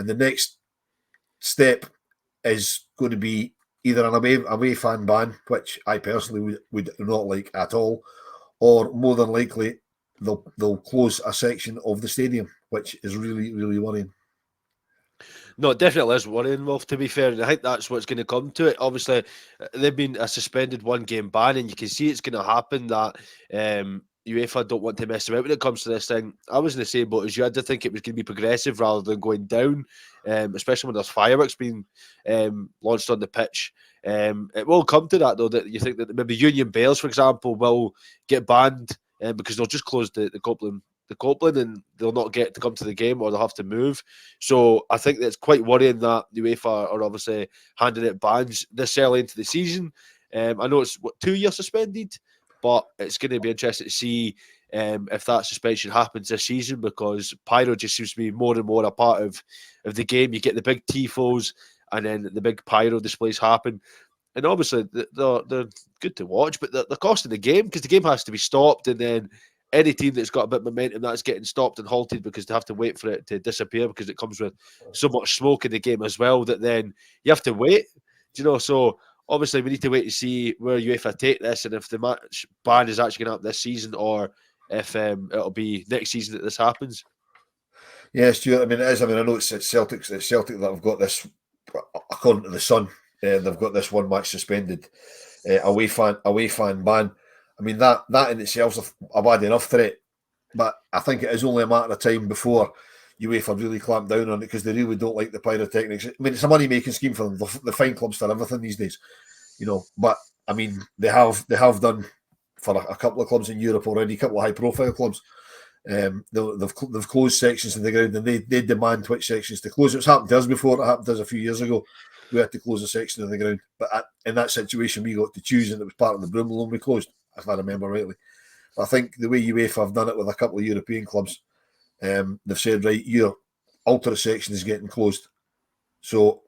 And the next step is going to be either an away fan ban, which I personally would not like at all, or more than likely they'll close a section of the stadium, which is really, really worrying. No, it definitely is worrying, Wolf, to be fair. And I think that's what's going to come to it. Obviously, they've been a suspended one-game ban, and you can see it's going to happen that UEFA don't want to mess about when it comes to this thing. I was in the same boat as you. I did think it was going to be progressive rather than going down, especially when there's fireworks being launched on the pitch. It will come to that, though, that you think that maybe Union Bears, for example, will get banned because they'll just close the Copeland and they'll not get to come to the game, or they'll have to move. So I think that's quite worrying that the UEFA are obviously handing it bans this early into the season. I know it's 2 years suspended, but it's going to be interesting to see if that suspension happens this season, because Pyro just seems to be more and more a part of the game. You get the big tifos and then the big Pyro displays happen. And obviously they're good to watch, but they're costing the game, because the game has to be stopped, and then any team that's got a bit of momentum, that's getting stopped and halted because they have to wait for it to disappear, because it comes with so much smoke in the game as well, that then you have to wait. So obviously we need to wait to see where UEFA take this, and if the match ban is actually going to happen this season, or if it'll be next season that this happens. Yeah, Stuart, I mean, it is. I mean, I know it's Celtic that have got this, according to the Sun, they've got this one match suspended, away fan ban. I mean, that in itself is a bad enough threat, but I think it is only a matter of time before UEFA really clamp down on it, because they really don't like the pyrotechnics. I mean, it's a money-making scheme for them. They find clubs for everything these days, But I mean, they have done for a couple of clubs in Europe already, a couple of high-profile clubs. They've closed sections in the ground, and they demand which sections to close. It's happened to us before. It happened to us a few years ago. We had to close a section of the ground, but in that situation, we got to choose, and it was part of the Broom Loan we closed, if I remember rightly. I think the way UEFA have done it with a couple of European clubs, they've said, right, your ultra section is getting closed. So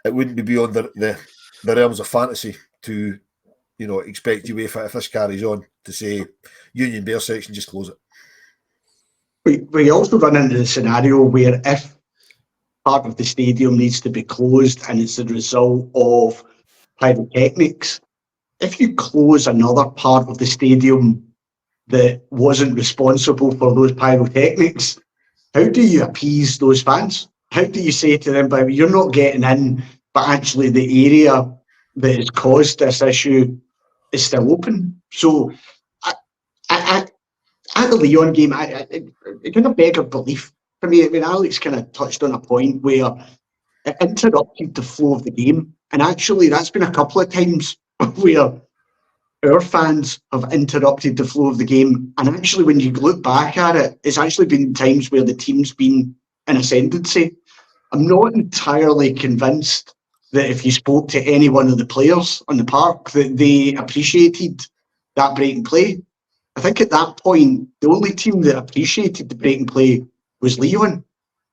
it wouldn't be beyond the realms of fantasy to, expect UEFA, if this carries on, to say Union Bear section, just close it. We also run into the scenario where if part of the stadium needs to be closed and it's the result of pyrotechnics, if you close another part of the stadium that wasn't responsible for those pyrotechnics, how do you appease those fans? How do you say to them, but you're not getting in, but actually the area that has caused this issue is still open? So at the Lyon game, it kind of begged belief for me. I mean, Alex kind of touched on a point where it interrupted the flow of the game. And actually, that's been a couple of times where our fans have interrupted the flow of the game. And actually, when you look back at it, it's actually been times where the team's been in ascendancy. I'm not entirely convinced that if you spoke to any one of the players on the park, that they appreciated that break and play. I think at that point, the only team that appreciated the break and play was Lyon.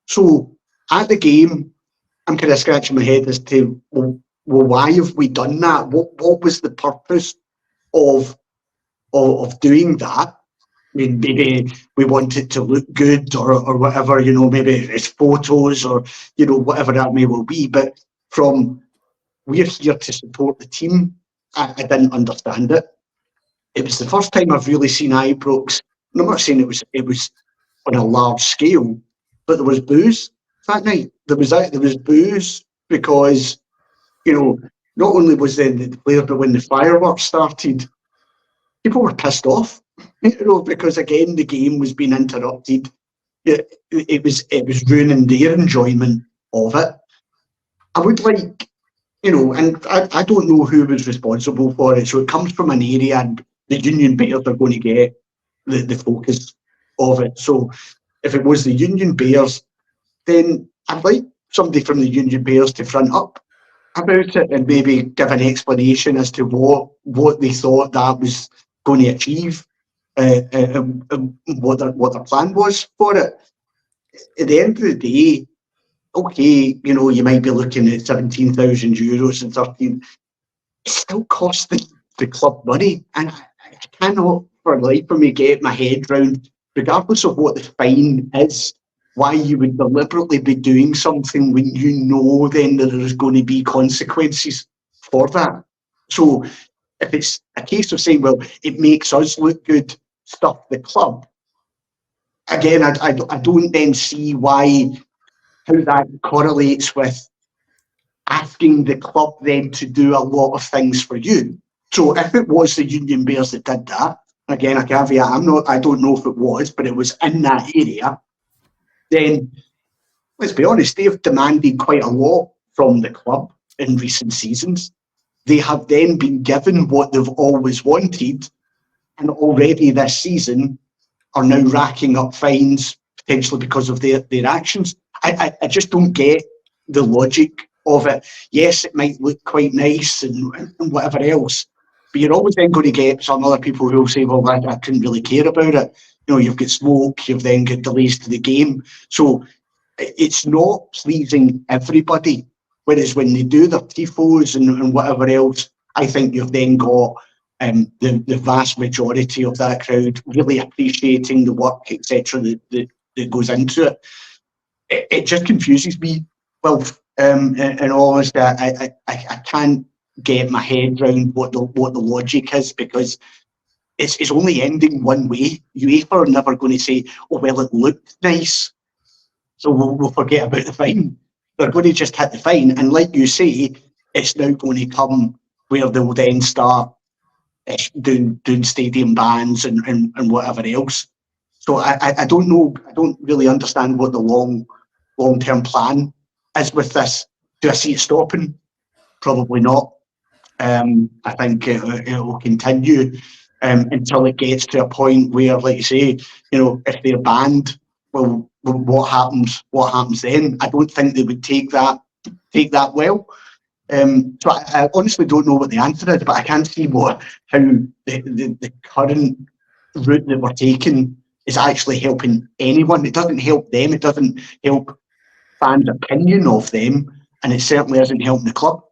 So at the game, I'm kind of scratching my head as to, well, why have we done that? What was the purpose of doing that? I mean, maybe we want it to look good or whatever, maybe it's photos or, whatever that may well be. But from we're here to support the team, I didn't understand it. It was the first time I've really seen Ibrox. I'm not saying it was on a large scale, but there was booze that night. There was booze because, not only was the player, but when the fireworks started, people were pissed off, because again the game was being interrupted. It was ruining their enjoyment of it. I would like, and I don't know who was responsible for it. So it comes from an area, and the Union Bears are going to get the focus of it. So if it was the Union Bears, then I'd like somebody from the Union Bears to front up about it and maybe give an explanation as to what they thought that was going to achieve, and what their plan was for it. At the end of the day, okay, you might be looking at €17,000 and 13. It still costs the club money, and I cannot for the life of me get my head round, regardless of what the fine is, why you would deliberately be doing something when you know then that there is going to be consequences for that. So if it's a case of saying, well, it makes us look good, stuff the club, again, I don't then see how that correlates with asking the club then to do a lot of things for you. So if it was the Union Bears that did that, again, a caveat, I don't know if it was, but it was in that area, then let's be honest, they've demanded quite a lot from the club in recent seasons. They have then been given what they've always wanted, and already this season are now racking up fines potentially because of their actions. I just don't get the logic of it. Yes, it might look quite nice and whatever else, but you're always then going to get some other people who will say, well, I couldn't really care about it. You know, you've got smoke, you've then got delays to the game. So it's not pleasing everybody. Whereas when they do their tifos and whatever else, I think you've then got the vast majority of that crowd really appreciating the work, etc., that goes into it. It just confuses me. Well, in all honesty, I can't get my head around what the logic is, because it's only ending one way. UEFA are never going to say, oh, well, it looked nice, so we'll forget about the fine. They're going to just hit the fine. And like you say, it's now going to come where they'll then start doing stadium bans and whatever else. So I don't know. I don't really understand what the long-term plan is with this. Do I see it stopping? Probably not. I think it will continue until it gets to a point where, like you say, if they're banned, well, what happens? What happens then? I don't think they would take that well. So I honestly don't know what the answer is, but I can't see how the current route that we're taking is actually helping anyone. It doesn't help them. It doesn't help fans' opinion of them, and it certainly isn't helping the club.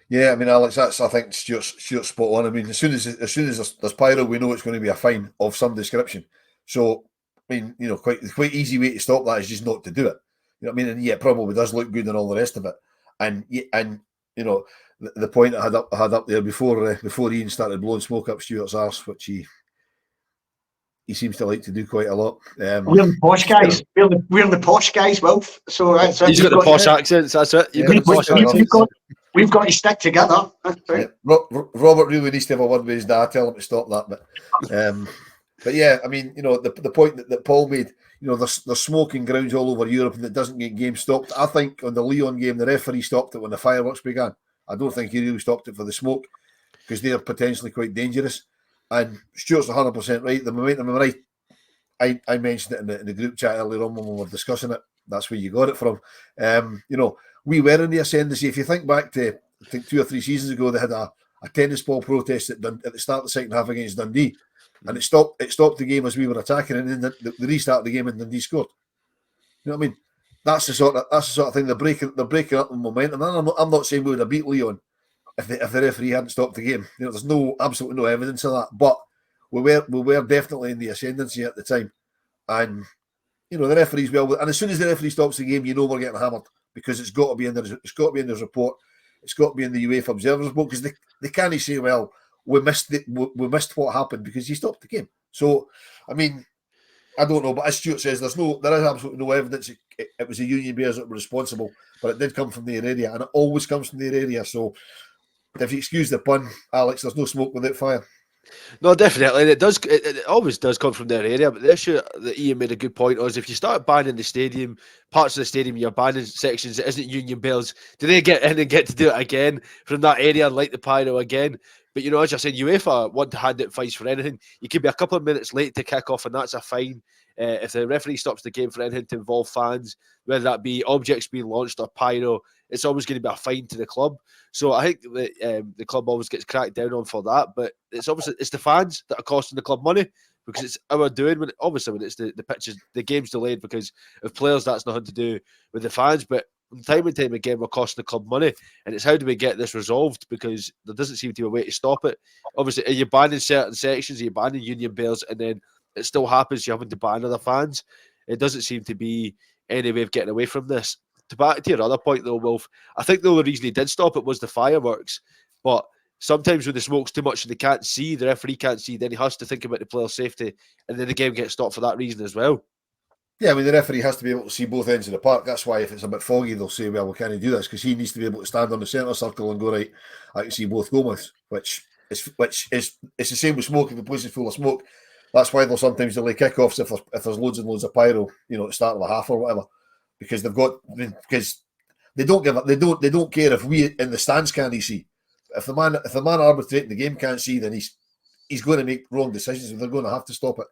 Yeah, I mean, Alex, I think Stuart's spot on. I mean, as soon as there's Pyro, we know it's going to be a fine of some description. So, I mean, quite easy way to stop that is just not to do it. You know what I mean? And yeah, it probably does look good and all the rest of it. And the point I had up there before Ian started blowing smoke up Stuart's arse, which he seems to like to do quite a lot. We're the posh guys. We're the posh guys, Wilf. So that's he's got the posh accents. That's it. You've got the posh accents. We've got to stick together. That's right. Yeah. Robert really needs to have a word with his dad. Tell him to stop that. But yeah, I mean, the point that Paul made. There's smoking grounds all over Europe, and it doesn't get games stopped. I think on the Lyon game, the referee stopped it when the fireworks began. I don't think he really stopped it for the smoke, because they are potentially quite dangerous. And Stuart's 100% right. The momentum, I mentioned it in the group chat earlier on when we were discussing it. That's where you got it from. We were in the ascendancy. If you think back to, I think 2 or 3 seasons ago, they had a tennis ball protest at the start of the second half against Dundee. And it stopped the game as we were attacking, and then they restarted the game and Dundee scored. You know what I mean? That's the sort of thing. They're breaking up the momentum. And I'm not saying we would have beat Lyon if the referee hadn't stopped the game. There's absolutely no evidence of that. But we were definitely in the ascendancy at the time. And the referee's well. And as soon as the referee stops the game, we're getting hammered, because it's got to be in his report. It's got to be in the UEFA Observer's report, because they can't say, well, we missed what happened because he stopped the game. So, I mean, I don't know, but as Stuart says, there is absolutely no evidence it was the Union Bears that were responsible, but it did come from their area, and it always comes from their area. So, if you excuse the pun, Alex, there's no smoke without fire. No, definitely, and it always does come from their area. But the issue that Ian made a good point was, if you start banning the stadium, parts of the stadium, you're banning sections that isn't Union Bears, do they get in and get to do it again from that area, like the Pyro again? But as I said, UEFA want to hand out fines for anything. You could be a couple of minutes late to kick off, and that's a fine. If the referee stops the game for anything to involve fans, whether that be objects being launched or Pyro, it's always going to be a fine to the club. So I think that the club always gets cracked down on for that. But it's the fans that are costing the club money, because it's our doing. When it's the pitches, the game's delayed because of players, that's nothing to do with the fans. But time and time again, we're costing the club money, and it's how do we get this resolved, because there doesn't seem to be a way to stop it. Obviously, are you banning certain sections? Are you banning Union Bears, and then it still happens you're having to ban other fans? it doesn't seem to be any way of getting away from this. To back to your other point, though, Wolf, I think the only reason he did stop it was the fireworks. But sometimes when the smoke's too much and they can't see, the referee can't see, then he has to think about the player's safety, and then the game gets stopped for that reason as well. Yeah, I mean, the referee has to be able to see both ends of the park. That's why if it's a bit foggy, they'll say, well, we can't do this, because he needs to be able to stand on the centre circle and go, right, I can see both goalmouths, which is the same with smoke. If the place is full of smoke, that's why they'll sometimes delay kickoffs if there's loads and loads of pyro, at the start of the half or whatever, because they don't care if we in the stands can't see. If the man arbitrating the game can't see, then he's going to make wrong decisions, and they're going to have to stop it.